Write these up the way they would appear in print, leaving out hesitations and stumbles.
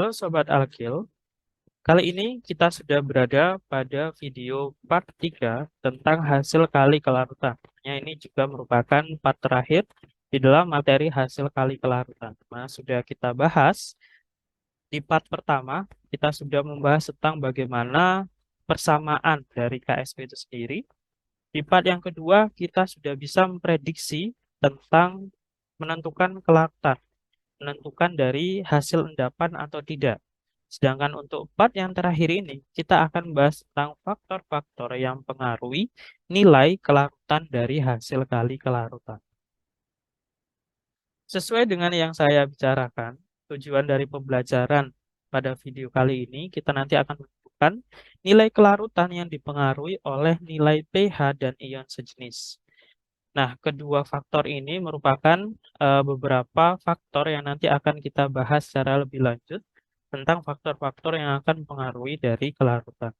Halo Sobat Alkil, kali ini kita sudah berada pada video part 3 tentang hasil kali kelarutan. Ini juga merupakan part terakhir di dalam materi hasil kali kelarutan. Nah, sudah kita bahas di part pertama, kita sudah membahas tentang bagaimana persamaan dari KSP itu sendiri. Di part yang kedua, kita sudah bisa memprediksi tentang menentukan kelarutan, menentukan dari hasil endapan atau tidak. Sedangkan untuk part yang terakhir ini, kita akan bahas tentang faktor-faktor yang mempengaruhi nilai kelarutan dari hasil kali kelarutan. Sesuai dengan yang saya bicarakan, tujuan dari pembelajaran pada video kali ini, kita nanti akan menentukan nilai kelarutan yang dipengaruhi oleh nilai pH dan ion sejenis. Nah, kedua faktor ini merupakan beberapa faktor yang nanti akan kita bahas secara lebih lanjut tentang faktor-faktor yang akan mempengaruhi dari kelarutan.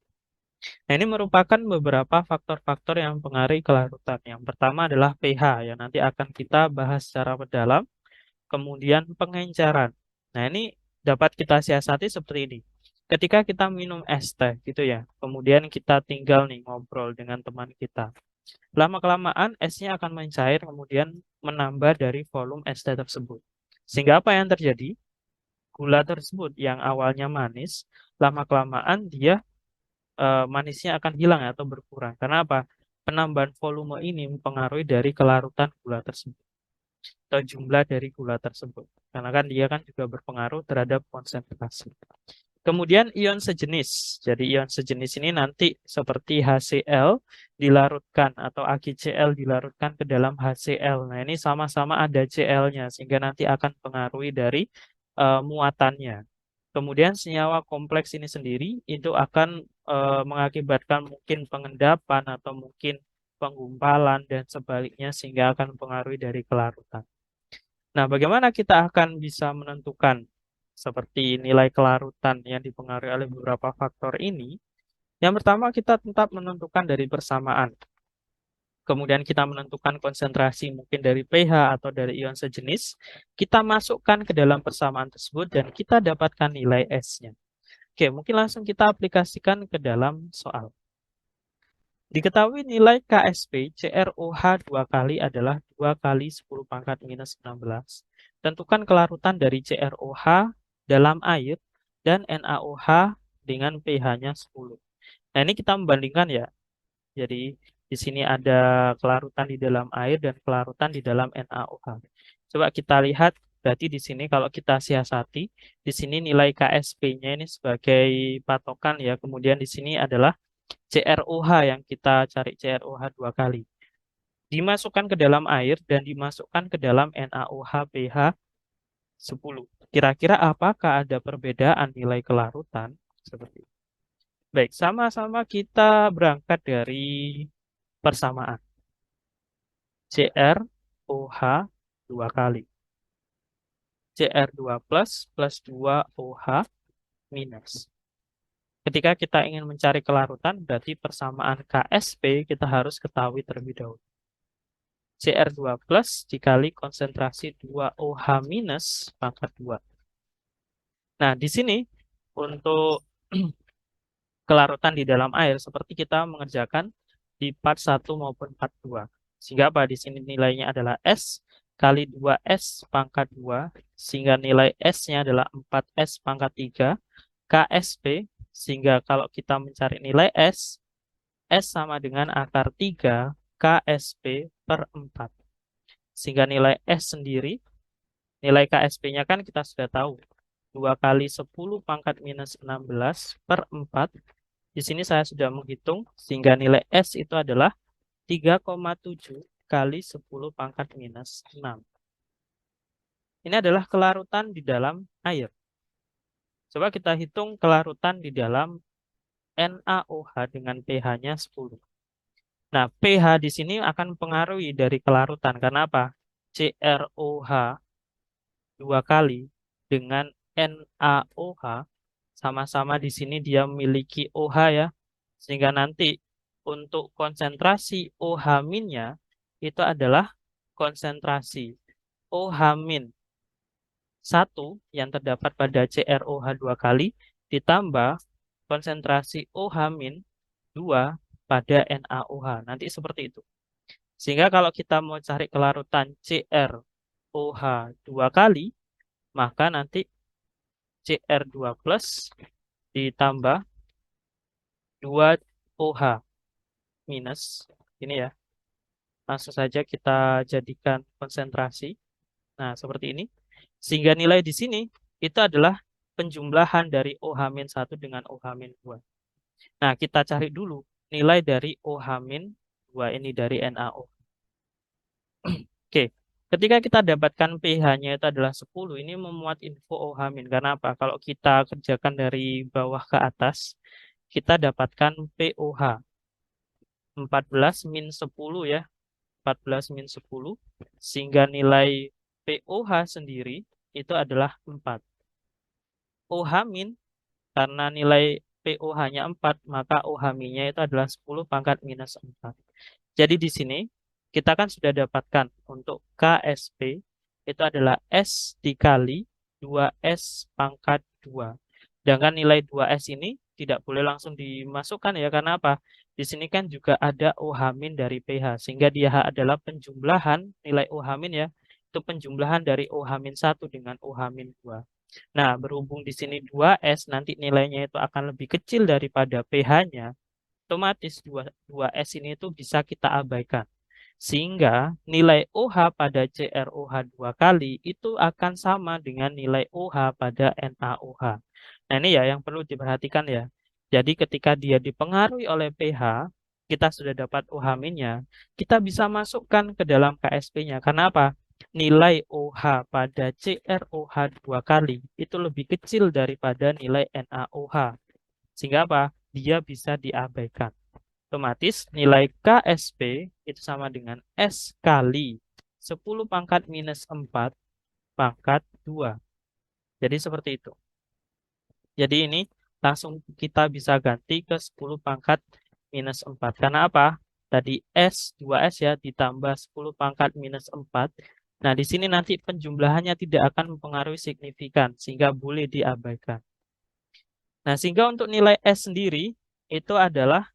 Nah, ini merupakan beberapa faktor-faktor yang mempengaruhi kelarutan. Yang pertama adalah pH yang nanti akan kita bahas secara mendalam, kemudian pengenceran. Nah, ini dapat kita siasati seperti ini. Ketika kita minum es teh gitu ya, kemudian kita tinggal nih ngobrol dengan teman kita. Lama-kelamaan esnya akan mencair kemudian menambah dari volume es teh tersebut. Sehingga apa yang terjadi? Gula tersebut yang awalnya manis, lama-kelamaan dia manisnya akan hilang atau berkurang. Karena apa? Penambahan volume ini mempengaruhi dari kelarutan gula tersebut atau jumlah dari gula tersebut. Karena kan dia kan juga berpengaruh terhadap konsentrasi. Kemudian ion sejenis. Jadi ion sejenis ini nanti seperti HCl dilarutkan atau AgCl dilarutkan ke dalam HCl. Nah, ini sama-sama ada Cl-nya sehingga nanti akan pengaruhi dari muatannya. Kemudian senyawa kompleks ini sendiri itu akan mengakibatkan mungkin pengendapan atau mungkin penggumpalan dan sebaliknya sehingga akan mempengaruhi dari kelarutan. Nah, bagaimana kita akan bisa menentukan seperti nilai kelarutan yang dipengaruhi oleh beberapa faktor ini? Yang pertama, kita tetap menentukan dari persamaan. Kemudian kita menentukan konsentrasi mungkin dari pH atau dari ion sejenis. Kita masukkan ke dalam persamaan tersebut dan kita dapatkan nilai S-nya. Oke, mungkin langsung kita aplikasikan ke dalam soal. Diketahui nilai KSP CrOH 2 kali adalah 2 kali 10 pangkat minus 16. Tentukan kelarutan dari CrOH dalam air dan NaOH dengan pH-nya 10. Nah, ini kita membandingkan ya. Jadi, di sini ada kelarutan di dalam air dan kelarutan di dalam NaOH. Coba kita lihat, berarti di sini kalau kita siasati, di sini nilai KSP-nya ini sebagai patokan ya. Kemudian di sini adalah CrOH yang kita cari CrOH 2 kali. Dimasukkan ke dalam air dan dimasukkan ke dalam NaOH pH 10. Kira-kira apakah ada perbedaan nilai kelarutan? Seperti itu. Baik, sama-sama kita berangkat dari persamaan. CrOH 2 kali. Cr2 plus 2OH minus. Ketika kita ingin mencari kelarutan, berarti persamaan KSP kita harus ketahui terlebih dahulu. Cr2 plus dikali konsentrasi 2OH minus pangkat 2. Nah, di sini untuk kelarutan di dalam air seperti kita mengerjakan di part 1 maupun part 2. Sehingga apa? Di sini nilainya adalah S kali 2S pangkat 2, sehingga nilai S-nya adalah 4S pangkat 3, KSP, sehingga kalau kita mencari nilai S, S sama dengan akar 3 KSP per 4. Sehingga nilai S sendiri, nilai KSP-nya kan kita sudah tahu. 2 kali 10 pangkat minus 16 per 4. Di sini saya sudah menghitung, sehingga nilai S itu adalah 3,7 kali 10 pangkat minus 6. Ini adalah kelarutan di dalam air. Coba kita hitung kelarutan di dalam NaOH dengan pH-nya 10. Nah, pH di sini akan mempengaruhi dari kelarutan. Karena apa? CrOH 2 kali dengan NaOH sama-sama di sini dia memiliki OH ya. Sehingga nanti untuk konsentrasi OH-nya itu adalah konsentrasi OH- 1 yang terdapat pada CrOH 2 kali ditambah konsentrasi OH-2 pada NaOH. Nanti seperti itu. Sehingga kalau kita mau cari kelarutan CrOH 2 kali, maka nanti Cr2 plus ditambah 2OH minus. Ini ya. Langsung saja kita jadikan konsentrasi. Nah, seperti ini. Sehingga nilai di sini itu adalah penjumlahan dari OH-1 dengan OH-2. Nah, kita cari dulu nilai dari OH-2 ini dari NaO. Oke, ketika kita dapatkan pH-nya itu adalah 10, ini memuat info OH-. Karena apa? Kalau kita kerjakan dari bawah ke atas, kita dapatkan POH 14 min 10 ya. 14 min 10, sehingga nilai POH sendiri itu adalah 4. OH- karena nilai POH-nya 4, maka OH-nya itu adalah 10 pangkat minus 4. Jadi di sini kita kan sudah dapatkan untuk KSP itu adalah S dikali 2S pangkat 2. Sedangkan nilai 2S ini tidak boleh langsung dimasukkan ya, karena apa? Di sini kan juga ada OH- dari pH, sehingga dia adalah penjumlahan nilai OH- ya, itu penjumlahan dari OH-1 dengan OH-2. Nah, berhubung di sini 2S, nanti nilainya itu akan lebih kecil daripada pH-nya, otomatis 2S ini itu bisa kita abaikan. Sehingga nilai OH pada CrOH 2 kali itu akan sama dengan nilai OH pada NaOH. Nah, ini ya yang perlu diperhatikan ya. Jadi ketika dia dipengaruhi oleh pH, kita sudah dapat OH-nya, kita bisa masukkan ke dalam KSP-nya. Karena apa? Nilai OH pada CrOH 2 kali itu lebih kecil daripada nilai NaOH. Sehingga apa? Dia bisa diabaikan. Otomatis nilai KSP itu sama dengan S kali 10 pangkat minus 4 pangkat 2. Jadi seperti itu. Jadi ini langsung kita bisa ganti ke 10 pangkat minus 4. Karena apa? Tadi S, 2S ya, ditambah 10 pangkat minus 4. Nah, di sini nanti penjumlahannya tidak akan mempengaruhi signifikan, sehingga boleh diabaikan. Nah, sehingga untuk nilai S sendiri, itu adalah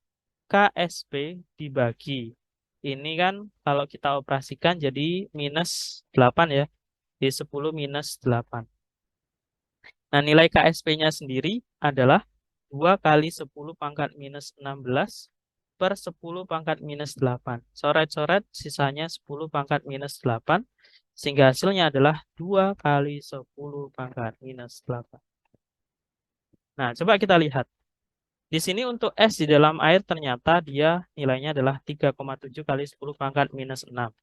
KSP dibagi. Ini kan kalau kita operasikan jadi minus 8 ya. Di 10 minus 8. Nah, nilai KSP-nya sendiri adalah 2 kali 10 pangkat minus 16 per 10 pangkat minus 8. Coret-coret sisanya 10 pangkat minus 8. Sehingga hasilnya adalah 2 kali 10 pangkat minus 8. Nah, coba kita lihat. Di sini untuk S di dalam air ternyata dia nilainya adalah 3,7 kali 10 pangkat minus 6.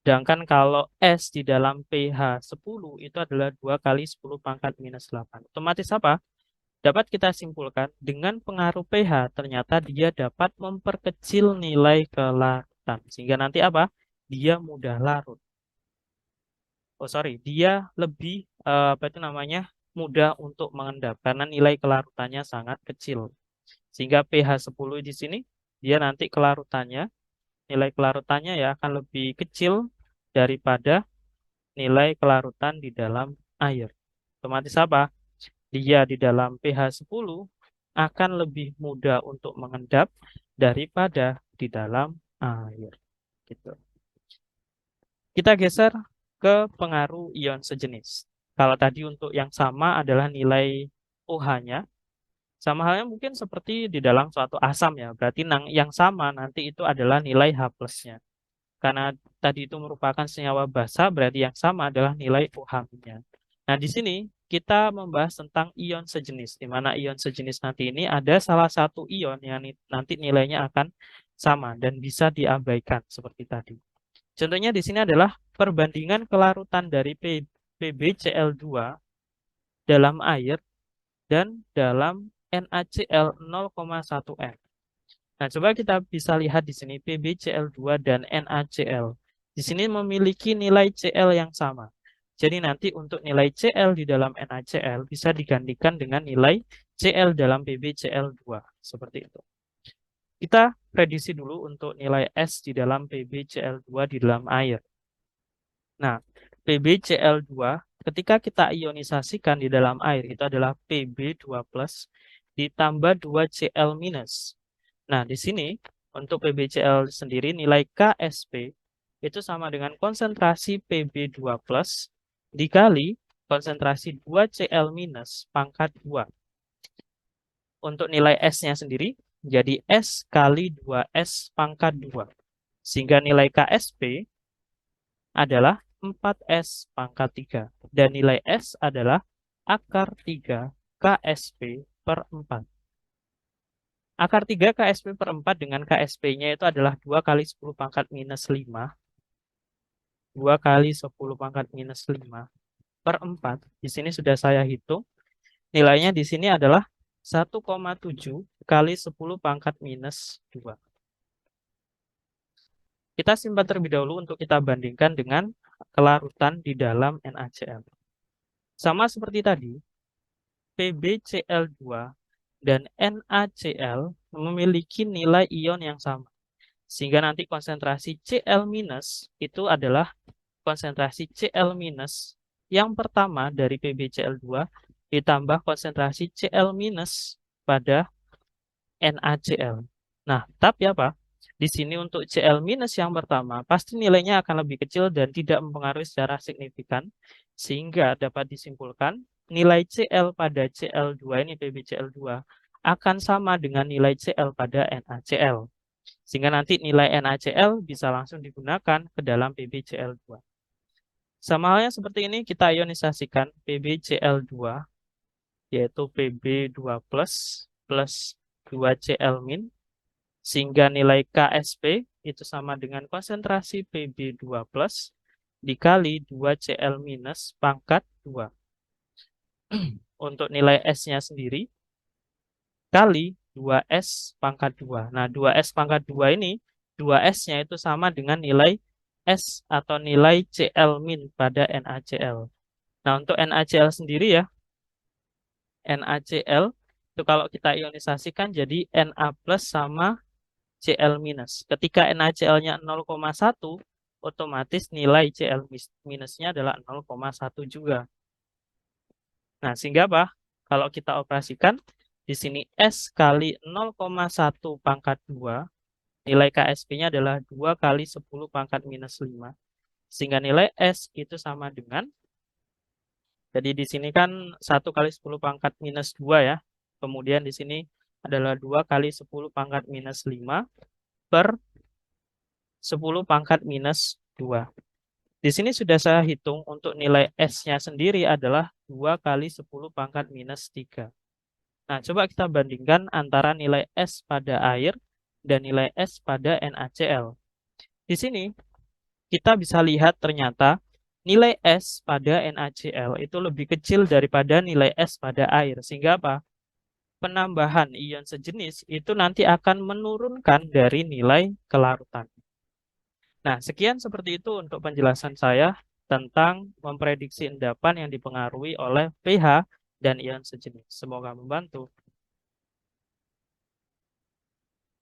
Sedangkan kalau S di dalam pH 10 itu adalah 2 kali 10 pangkat minus 8. Otomatis apa? Dapat kita simpulkan dengan pengaruh pH ternyata dia dapat memperkecil nilai kelarutan. Sehingga nanti apa? Dia mudah larut. Dia lebih apa itu namanya? Mudah untuk mengendap karena nilai kelarutannya sangat kecil. Sehingga pH 10 di sini dia nanti nilai kelarutannya ya akan lebih kecil daripada nilai kelarutan di dalam air. Otomatis apa? Dia di dalam pH 10 akan lebih mudah untuk mengendap daripada di dalam air. Gitu. Kita geser ke pengaruh ion sejenis. Kalau tadi untuk yang sama adalah nilai OH-nya, sama halnya mungkin seperti di dalam suatu asam ya. Berarti yang sama nanti itu adalah nilai H plus-nya. Karena tadi itu merupakan senyawa basa, berarti yang sama adalah nilai OH-nya. Nah, di sini kita membahas tentang ion sejenis, di mana ion sejenis nanti ini ada salah satu ion yang nanti nilainya akan sama dan bisa diabaikan seperti tadi. Contohnya di sini adalah perbandingan kelarutan dari PbCl2 dalam air dan dalam NaCl 0,1 m. Nah, coba kita bisa lihat di sini PbCl2 dan NaCl. Di sini memiliki nilai Cl yang sama. Jadi nanti untuk nilai Cl di dalam NaCl bisa digantikan dengan nilai Cl dalam PbCl2. Seperti itu. Kita prediksi dulu untuk nilai S di dalam PbCl2 di dalam air. Nah, PbCl2 ketika kita ionisasikan di dalam air itu adalah Pb2+ ditambah 2Cl-. Nah, di sini untuk PbCl sendiri nilai Ksp itu sama dengan konsentrasi Pb2+ dikali konsentrasi 2Cl- pangkat 2. Untuk nilai S-nya sendiri jadi S kali 2S pangkat 2. Sehingga nilai Ksp adalah 4S pangkat 3. Dan nilai S adalah akar 3 Ksp per 4. Akar 3 Ksp per 4 dengan Ksp-nya itu adalah 2 kali 10 pangkat minus 5. 2 kali 10 pangkat minus 5 per 4. Di sini sudah saya hitung. Nilainya di sini adalah 1,7 kali 10 pangkat minus 2. Kita simpan terlebih dahulu untuk kita bandingkan dengan kelarutan di dalam NaCl. Sama seperti tadi, PbCl2 dan NaCl memiliki nilai ion yang sama. Sehingga nanti konsentrasi Cl- itu adalah konsentrasi Cl- yang pertama dari PbCl2 ditambah konsentrasi Cl- pada NaCl. Nah, tapi apa? Di sini untuk Cl- yang pertama, pasti nilainya akan lebih kecil dan tidak mempengaruhi secara signifikan, sehingga dapat disimpulkan nilai Cl pada Cl2 ini PbCl2 akan sama dengan nilai Cl pada NaCl. Sehingga nanti nilai NaCl bisa langsung digunakan ke dalam PbCl2. Sama halnya seperti ini, kita ionisasikan PbCl2, yaitu Pb2+ plus 2Cl-, sehingga nilai Ksp itu sama dengan konsentrasi Pb2+ dikali 2Cl- pangkat 2. Untuk nilai S-nya sendiri, kali 2S pangkat 2. Nah, 2S pangkat 2 ini, 2S-nya itu sama dengan nilai S atau nilai Cl- pada NaCl. Nah, untuk NaCl sendiri ya, NaCl itu kalau kita ionisasikan jadi Na+ sama Cl-. Ketika NaCl-nya 0,1, otomatis nilai Cl-nya adalah 0,1 juga. Nah, sehingga apa? Kalau kita operasikan, di sini S kali 0,1 pangkat 2, nilai Ksp-nya adalah 2 kali 10 pangkat minus 5. Sehingga nilai S itu sama dengan, jadi di sini kan 1 kali 10 pangkat minus 2 ya. Kemudian di sini adalah 2 kali 10 pangkat minus 5 per 10 pangkat minus 2. Di sini sudah saya hitung untuk nilai S-nya sendiri adalah 2 kali 10 pangkat minus 3. Nah, coba kita bandingkan antara nilai S pada air dan nilai S pada NaCl. Di sini kita bisa lihat ternyata nilai S pada NaCl itu lebih kecil daripada nilai S pada air. Sehingga apa? Penambahan ion sejenis itu nanti akan menurunkan dari nilai kelarutan. Nah, sekian seperti itu untuk penjelasan saya tentang memprediksi endapan yang dipengaruhi oleh pH dan ion sejenis. Semoga membantu.